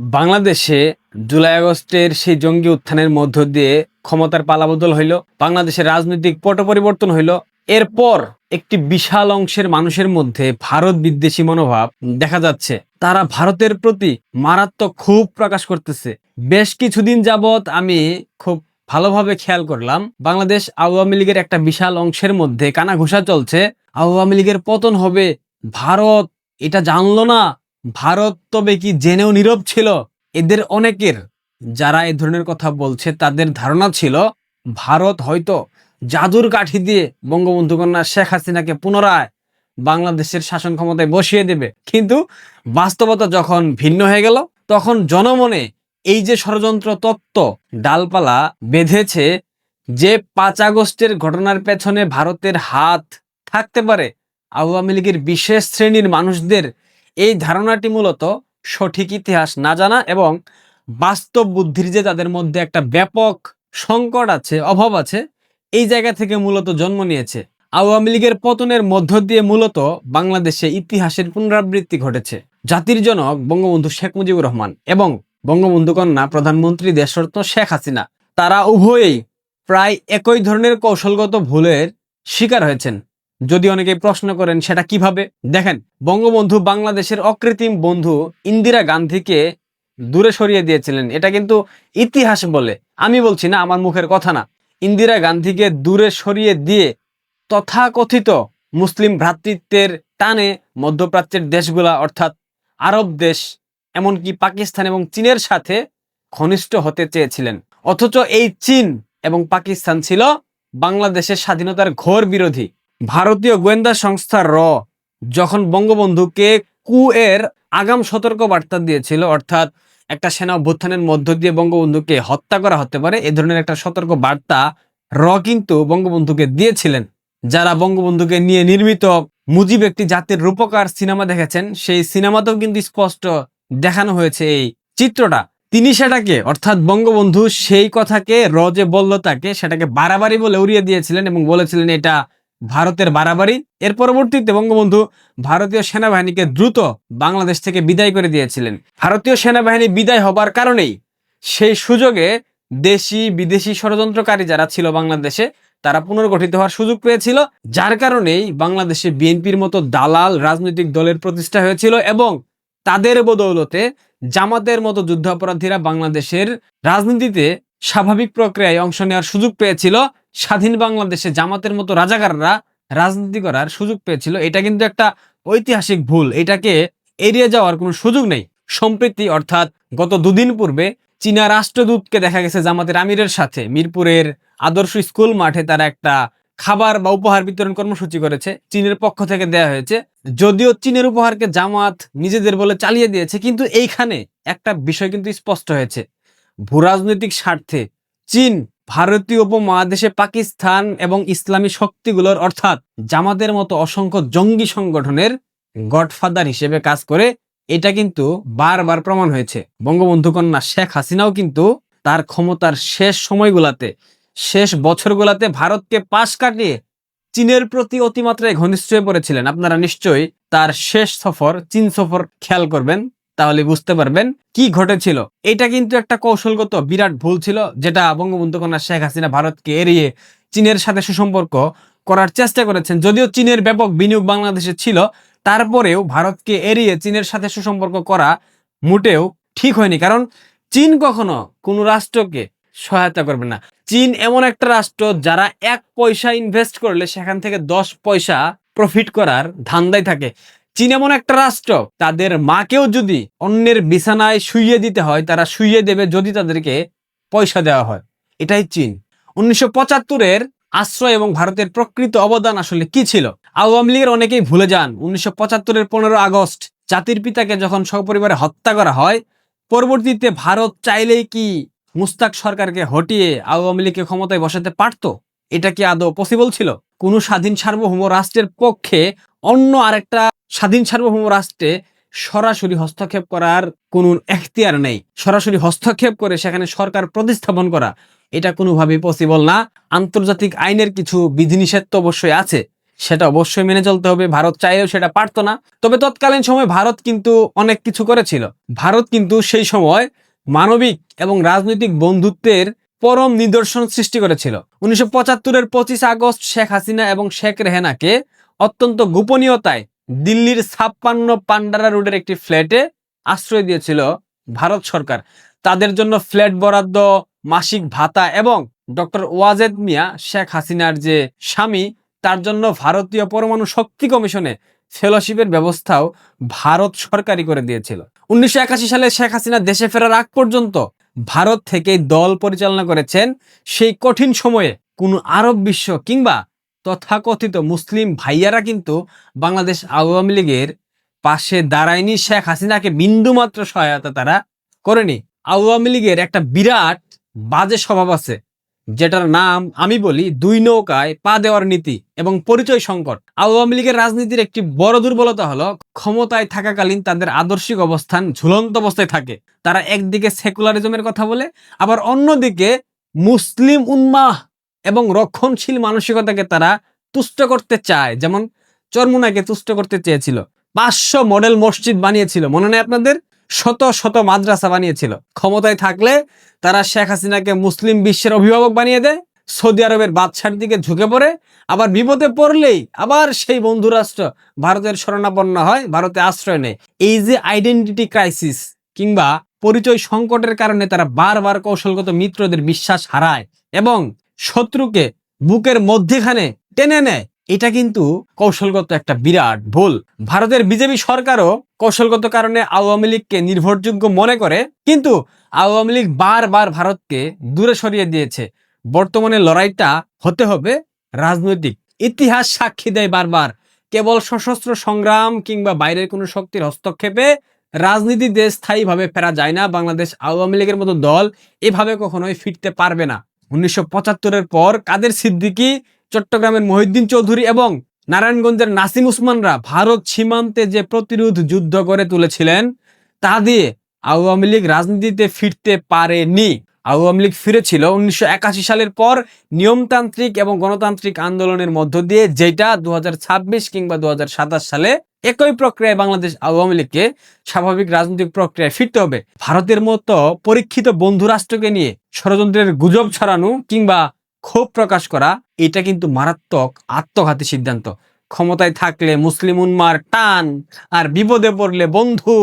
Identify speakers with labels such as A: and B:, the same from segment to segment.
A: বাংলাদেশে জুলাই আগস্টের সেই জঙ্গি উত্থানের মধ্য দিয়ে ক্ষমতার পালাবদল হইল, বাংলাদেশের রাজনৈতিক পট পরিবর্তন হইল। এরপর একটি বিশাল অংশের মানুষের মধ্যে ভারত বিদ্বেষী মনোভাব দেখা যাচ্ছে। তারা ভারতের প্রতি মারাত্মক ক্ষোভ প্রকাশ করতেছে। বেশ কিছুদিন যাবৎ আমি খুব ভালোভাবে খেয়াল করলাম, বাংলাদেশ আওয়ামী লীগের একটা বিশাল অংশের মধ্যে কানাঘুষা চলছে। আওয়ামী লীগের পতন হবে, ভারত এটা জানলো না, ভারত তবে কি জেনেও নীরব ছিল। এদের অনেকের, যারা এই ধরনের কথা বলছে, তাদের ধারণা ছিল ভারত হয়তো জাদুর কাঠি দিয়ে বঙ্গবন্ধু কন্যা শেখ হাসিনাকে পুনরায় বাংলাদেশের শাসন ক্ষমতায় বসিয়ে দেবে। কিন্তু বাস্তবতা যখন ভিন্ন হয়ে গেল, তখন জনমনে এই যে ষড়যন্ত্র তত্ত্ব ডালপালা বেঁধেছে, যে 5 আগস্টের ঘটনার পেছনে ভারতের হাত থাকতে পারে, আওয়ামী লীগের বিশেষ শ্রেণীর মানুষদের এই ধারণাটি মূলত সঠিক ইতিহাস না জানা এবং বাস্তব বুদ্ধির যে তাদের মধ্যে একটা ব্যাপক সংকট আছে, অভাব আছে, এই জায়গা থেকে মূলত জন্ম নিয়েছে। আওয়ামী লীগের পতনের মধ্য দিয়ে মূলত বাংলাদেশে ইতিহাসের পুনরাবৃত্তি ঘটেছে। জাতির জনক বঙ্গবন্ধু শেখ মুজিবুর রহমান এবং বঙ্গবন্ধু কন্যা প্রধানমন্ত্রী দেশরত্ন শেখ হাসিনা, তারা উভয়েই প্রায় একই ধরনের কৌশলগত ভুলের শিকার হয়েছেন। যদি অনেকে প্রশ্ন করেন সেটা কিভাবে, দেখেন, বঙ্গবন্ধু বাংলাদেশের অকৃত্রিম বন্ধু ইন্দিরা গান্ধীকে দূরে সরিয়ে দিয়েছিলেন। এটা কিন্তু ইতিহাস বলে, আমি বলছি না, আমার মুখের কথা না। ইন্দিরা গান্ধীকে দূরে সরিয়ে দিয়ে তথাকথিত মুসলিম ভ্রাতৃত্বের টানে মধ্যপ্রাচ্যের দেশগুলা, অর্থাৎ আরব দেশ, এমনকি পাকিস্তান এবং চীনের সাথে ঘনিষ্ঠ হতে চেয়েছিলেন। অথচ এই চীন এবং পাকিস্তান ছিল বাংলাদেশের স্বাধীনতার ঘোর বিরোধী। ভারতীয় গোয়েন্দা সংস্থা র যখন বঙ্গবন্ধুকে কুয়ের আগাম সতর্ক বার্তা দিয়েছিল, অর্থাৎ একটা সেনা অভ্যুত্থানের মধ্য দিয়ে বঙ্গবন্ধুকে হত্যা করা হতে পারে, এ ধরনের একটা সতর্ক বার্তা র কিন্তু বঙ্গবন্ধুকে দিয়েছিলেন। যারা বঙ্গবন্ধুকে নিয়ে নির্মিত মুজিব একটি জাতির রূপকার সিনেমা দেখেছেন, সেই সিনেমাতেও কিন্তু স্পষ্ট দেখানো হয়েছে এই চিত্রটা। তিনি সেটাকে, অর্থাৎ বঙ্গবন্ধু সেই কথাকে র যে বলল তাকে, সেটাকে বাড়াবাড়ি বলে উড়িয়ে দিয়েছিলেন এবং বলেছিলেন এটা ভারতের বাড়াবাড়ি। এর পরবর্তীতে বঙ্গবন্ধু ভারতীয় সেনাবাহিনীকে দ্রুত বাংলাদেশ থেকে বিদায় করে দিয়েছিলেন। ভারতীয় সেনাবাহিনী বিদায় হবার কারণেই সেই সুযোগে দেশি বিদেশি ষড়যন্ত্রকারী যারা ছিল বাংলাদেশে, তারা পুনর্গঠিত হওয়ার সুযোগ পেয়েছিল, যার কারণেই বাংলাদেশে বিএনপির মতো দালাল রাজনৈতিক দলের প্রতিষ্ঠা হয়েছিল এবং তাদের বদৌলতে জামাতের মতো যুদ্ধাপরাধীরা বাংলাদেশের রাজনীতিতে স্বাভাবিক প্রক্রিয়ায় অংশ নেওয়ার সুযোগ পেয়েছিল। স্বাধীন বাংলাদেশে জামাতের মতো রাজাকাররা রাজনীতি করার সুযোগ পেয়েছিল। এটা কিন্তু একটা ঐতিহাসিক ভুল, এটাকে এড়িয়ে যাওয়ার কোনো সুযোগ নেই। সম্প্রতি, অর্থাৎ গত দুদিন পূর্বে, চীনা রাষ্ট্রদূতকে দেখা গেছে জামাতের আমিরের সাথে মিরপুরের আদর্শ স্কুল মাঠে তারা একটা খাবার বা উপহার বিতরণ কর্মসূচি করেছে, চীনের পক্ষ থেকে দেয়া হয়েছে। যদিও চীনের উপহারকে জামাত নিজেদের বলে চালিয়ে দিয়েছে, কিন্তু এইখানে একটা বিষয় কিন্তু স্পষ্ট হয়েছে, ভূরাজনৈতিক স্বার্থে চীন ভারতীয় উপমহাদেশে পাকিস্তান এবং ইসলামী শক্তিগুলোর, অর্থাৎ জামাতের মতো অসংখ্য জঙ্গি সংগঠনের গডফাদার হিসেবে কাজ করে। এটা কিন্তু বারবার প্রমাণ হয়েছে। বঙ্গবন্ধু কন্যা শেখ হাসিনাও কিন্তু তার ক্ষমতার শেষ সময়গুলাতে, শেষ বছরগুলাতে ভারতকে পাশ কাটিয়ে চীনের প্রতি অতিমাত্রায় ঘনিষ্ঠ হয়ে পড়েছিলেন। আপনারা নিশ্চয়ই তার শেষ সফর, চীন সফর খেয়াল করবেন, তাহলে বুঝতে পারবেন কি ঘটেছিল। এটা কিন্তু একটা কৌশলগত বিরাট ভুল ছিল, যেটা বঙ্গবন্ধু কন্যা শেখ হাসিনা ভারতকে এড়িয়ে চীনের সাথে সুসম্পর্ক করার চেষ্টা করেছেন। যদিও চীনের ব্যাপক বিনিয়োগ বাংলাদেশে ছিল, তারপরেও ভারতকে এড়িয়ে চীনের সাথে সুসম্পর্ক করা মোটেও ঠিক হয়নি। কারণ চীন কখনো কোনো রাষ্ট্রকে সহায়তা করবে না। চীন এমন একটা রাষ্ট্র যারা 1 পয়সা ইনভেস্ট করলে সেখান থেকে 10 পয়সা প্রফিট করার ধান্দায় থাকে। চীন এমন একটা রাষ্ট্র, তাদের মাকেও যদি অন্যের বিছানায় শুইয়ে দিতে হয়, তারা শুইয়ে দেবে যদি তাদেরকে পয়সা দেওয়া হয়। এটাই চীন। 1975-এর আশ্রয় এবং ভারতের প্রকৃত অবদান আসলে কি ছিল, আওয়ামী লীগের অনেকেই ভুলে যান। 1975-এর 15 আগস্ট জাতির পিতাকে যখন সপরিবারে হত্যা করা হয়, পরবর্তীতে ভারত চাইলেই কি মুস্তাক সরকারকে হটিয়ে আওয়ামী লীগকে ক্ষমতায় বসাতে পারত? এটা কি আদৌ পসিবল ছিল? কোন স্বাধীন সার্বভৌম রাষ্ট্রের পক্ষে অন্য আরেকটা স্বাধীন সার্বভৌম রাষ্ট্রে সরাসরি হস্তক্ষেপ করার কোন এখতিয়ার নেই। সরাসরি হস্তক্ষেপ করে সেখানে সরকার প্রতিস্থাপন করা, এটা কোনোভাবেই পসিবল না। আন্তর্জাতিক আইনের কিছু বিধিনিষেধ তো অবশ্যই আছে, সেটা অবশ্যই মেনে চলতে হবে। ভারত চাইলেও সেটা পারতো না। তবে তৎকালীন সময় ভারত কিন্তু অনেক কিছু করেছিল। ভারত কিন্তু সেই সময় মানবিক এবং রাজনৈতিক বন্ধুত্বের পরম নিদর্শন সৃষ্টি করেছিল। 1975-এর 25 আগস্ট শেখ হাসিনা এবং শেখ রেহানাকে অত্যন্ত গোপনীয়তায় দিল্লির 56 পান্ডারা রোডের একটি ফ্ল্যাটে আশ্রয় দিয়েছিল ভারত সরকার। তাদের জন্য ফ্ল্যাট বরাদ্দ, মাসিক ভাতা এবং ডক্টর ওয়াজেদ মিয়া, শেখ হাসিনার যে স্বামী, তার জন্য ভারতীয় পরমাণু শক্তি কমিশনে ফেলোশিপের ব্যবস্থাও ভারত সরকারই করে দিয়েছিল। 1981 সালে শেখ হাসিনা দেশে ফেরার আগ পর্যন্ত ভারত থেকে দল পরিচালনা করেছেন। সেই কঠিন সময়ে কোনো আরব বিশ্ব কিংবা তথাকথিত মুসলিম ভাইয়ারা কিন্তু বাংলাদেশ আওয়ামী লীগের পাশে দাঁড়ায়নি। শেখ হাসিনাকে বিন্দুমাত্র সহায়তা তারা করেনি। আওয়ামী লীগের একটা বিরাট বাজে স্বভাব আছে, যেটার নাম আমি বলি দুই নৌকায় পা দেওয়ার নীতি এবং পরিচয় সংকট। আওয়ামী লীগের রাজনীতির একটি বড় দুর্বলতা হলো ক্ষমতায় থাকাকালীন তাদের আদর্শিক অবস্থান ঝুলন্ত অবস্থায় থাকে। তারা একদিকে সেকুলারিজমের কথা বলে, আবার অন্যদিকে মুসলিম উন্মাহ এবং রক্ষণশীল মানসিকতাকে তারা তুষ্ট করতে চায়। যেমন চরমুনাকে তুষ্ট করতে চেয়েছিল, 500 মডেল মসজিদ বানিয়েছিল, মনে নেই আপনাদের? শত শত মাদ্রাসা বানিয়েছিল। ক্ষমতায় থাকলে তারা শেখ হাসিনাকে মুসলিম বিশ্বের অভিভাবক বানিয়ে দেয়, সৌদি আরবের বাদশার দিকে ঝুঁকে পড়ে, আবার বিপদে পড়লেই আবার সেই বন্ধু রাষ্ট্র ভারতের শরণাপন্ন হয়, ভারতে আশ্রয় নেয়। এই যে আইডেন্টিটি ক্রাইসিস কিংবা পরিচয় সংকটের কারণে তারা বারবার কৌশলগত মিত্রদের বিশ্বাস হারায় এবং শত্রুকে বুকের মধ্যেখানে টেনে নেয়। এটা কিন্তু কৌশলগত একটা বিরাট ভুল। ভারতের বিজেপি সরকারও কৌশলগত কারণে আওয়ামী লীগকে নির্ভরযোগ্য মনে করে, কিন্তু আওয়ামী লীগ বারবার ভারতকে দূরে সরিয়ে দিয়েছে। বর্তমানে লড়াইটা হতে হবে রাজনৈতিক। ইতিহাস সাক্ষী দেয় বারবার কেবল সশস্ত্র সংগ্রাম কিংবা বাইরের কোনো শক্তির হস্তক্ষেপে রাজনীতিতে স্থায়ীভাবে ফেরা যায় না। বাংলাদেশ আওয়ামী লীগের মতো দল এভাবে কখনোই ফিরতে পারবে না। 1975-এর পর কাদের সিদ্দিকী, চট্টগ্রামের মহিউদ্দিন চৌধুরী এবং নারায়ণগঞ্জের নাসিম উসমানরা ভারত সীমান্তে যে প্রতিরোধ যুদ্ধ করে তুলেছিলেন, তা দিয়ে আওয়ামী লীগ রাজনীতিতে ফিরতে পারেনি। আওয়ামী লীগ ফিরেছিল 1981 সালের পর নিয়মতান্ত্রিক এবং গণতান্ত্রিক আন্দোলনের মধ্য দিয়ে, যেটা 2026 কিংবা 2027 সালে একই প্রক্রিয়ায় বাংলাদেশ আওয়ামী লীগকে স্বাভাবিক রাজনৈতিক প্রক্রিয়ায় ফিরতে হবে। ভারতের মতো পরীক্ষিত বন্ধু রাষ্ট্রকে নিয়ে ষড়যন্ত্রের গুজব ছড়ানো কিংবা ক্ষোভ প্রকাশ করা, এটা কিন্তু মারাত্মক আত্মঘাতী সিদ্ধান্ত। ক্ষমতায় থাকলে মুসলিম উন্মার টান, আর বিপদে পড়লে বন্ধু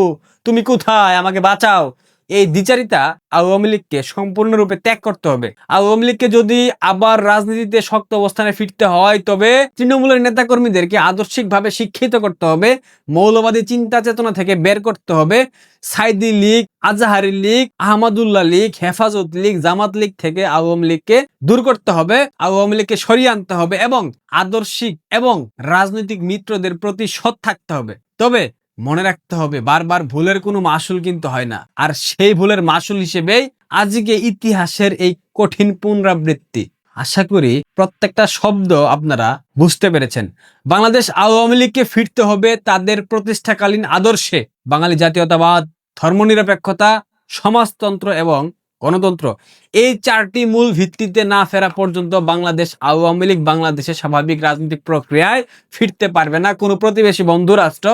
A: তুমি কোথায়, আমাকে বাঁচাও, এই দ্বিচারিতা আওয়ামী লীগকে সম্পূর্ণরূপে ত্যাগ করতে হবে। আওয়ামী লীগকে যদি আবার রাজনীতিতে শক্ত অবস্থানে ফিরতে হয়, তবে তৃণমূলের নেতাকর্মীদেরকে আদর্শিকভাবে শিক্ষিত করতে হবে, মৌলবাদী চিন্তা চেতনা থেকে বের করতে হবে, সাইদি লীগ, আজাহারি লীগ, আহমদুল্লাহ লীগ, হেফাজত লীগ, জামাত লীগ থেকে আওয়ামী লীগকে দূর করতে হবে, আওয়ামী লীগকে সরিয়ে আনতে হবে এবং আদর্শিক এবং রাজনৈতিক মিত্রদের প্রতি সৎ থাকতে হবে। তবে মনে রাখতে হবে, বারবার ভুলের কোনো মাসুল কিন্তু হয় না, আর সেই ভুলের মাসুল হিসেবেই আজকে ইতিহাসের এই কঠিন পুনরাবৃত্তি। আশা করি প্রত্যেকটা শব্দ আপনারা বুঝতে পেরেছেন। বাংলাদেশ আওয়ামী লীগকে ফিরতে হবে তাদের প্রতিষ্ঠাকালীন আদর্শে, বাঙালি জাতীয়তাবাদ, ধর্মনিরপেক্ষতা, সমাজতন্ত্র এবং গণতন্ত্র। এই 4টি মূল ভিত্তিতে না ফেরা পর্যন্ত বাংলাদেশ আওয়ামী লীগ বাংলাদেশের স্বাভাবিক রাজনৈতিক প্রক্রিয়ায় ফিরতে পারবে না। কোনো প্রতিবেশী বন্ধু রাষ্ট্র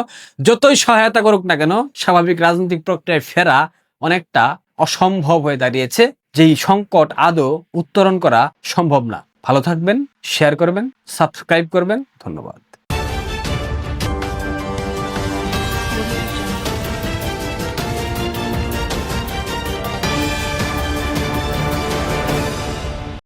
A: যতই সহায়তা করুক না কেন, স্বাভাবিক রাজনৈতিক প্রক্রিয়ায় ফেরা অনেকটা অসম্ভব হয়ে দাঁড়িয়েছে, যেই সংকট আদৌ উত্তরণ করা সম্ভব না। ভালো থাকবেন, শেয়ার করবেন, সাবস্ক্রাইব করবেন। ধন্যবাদ।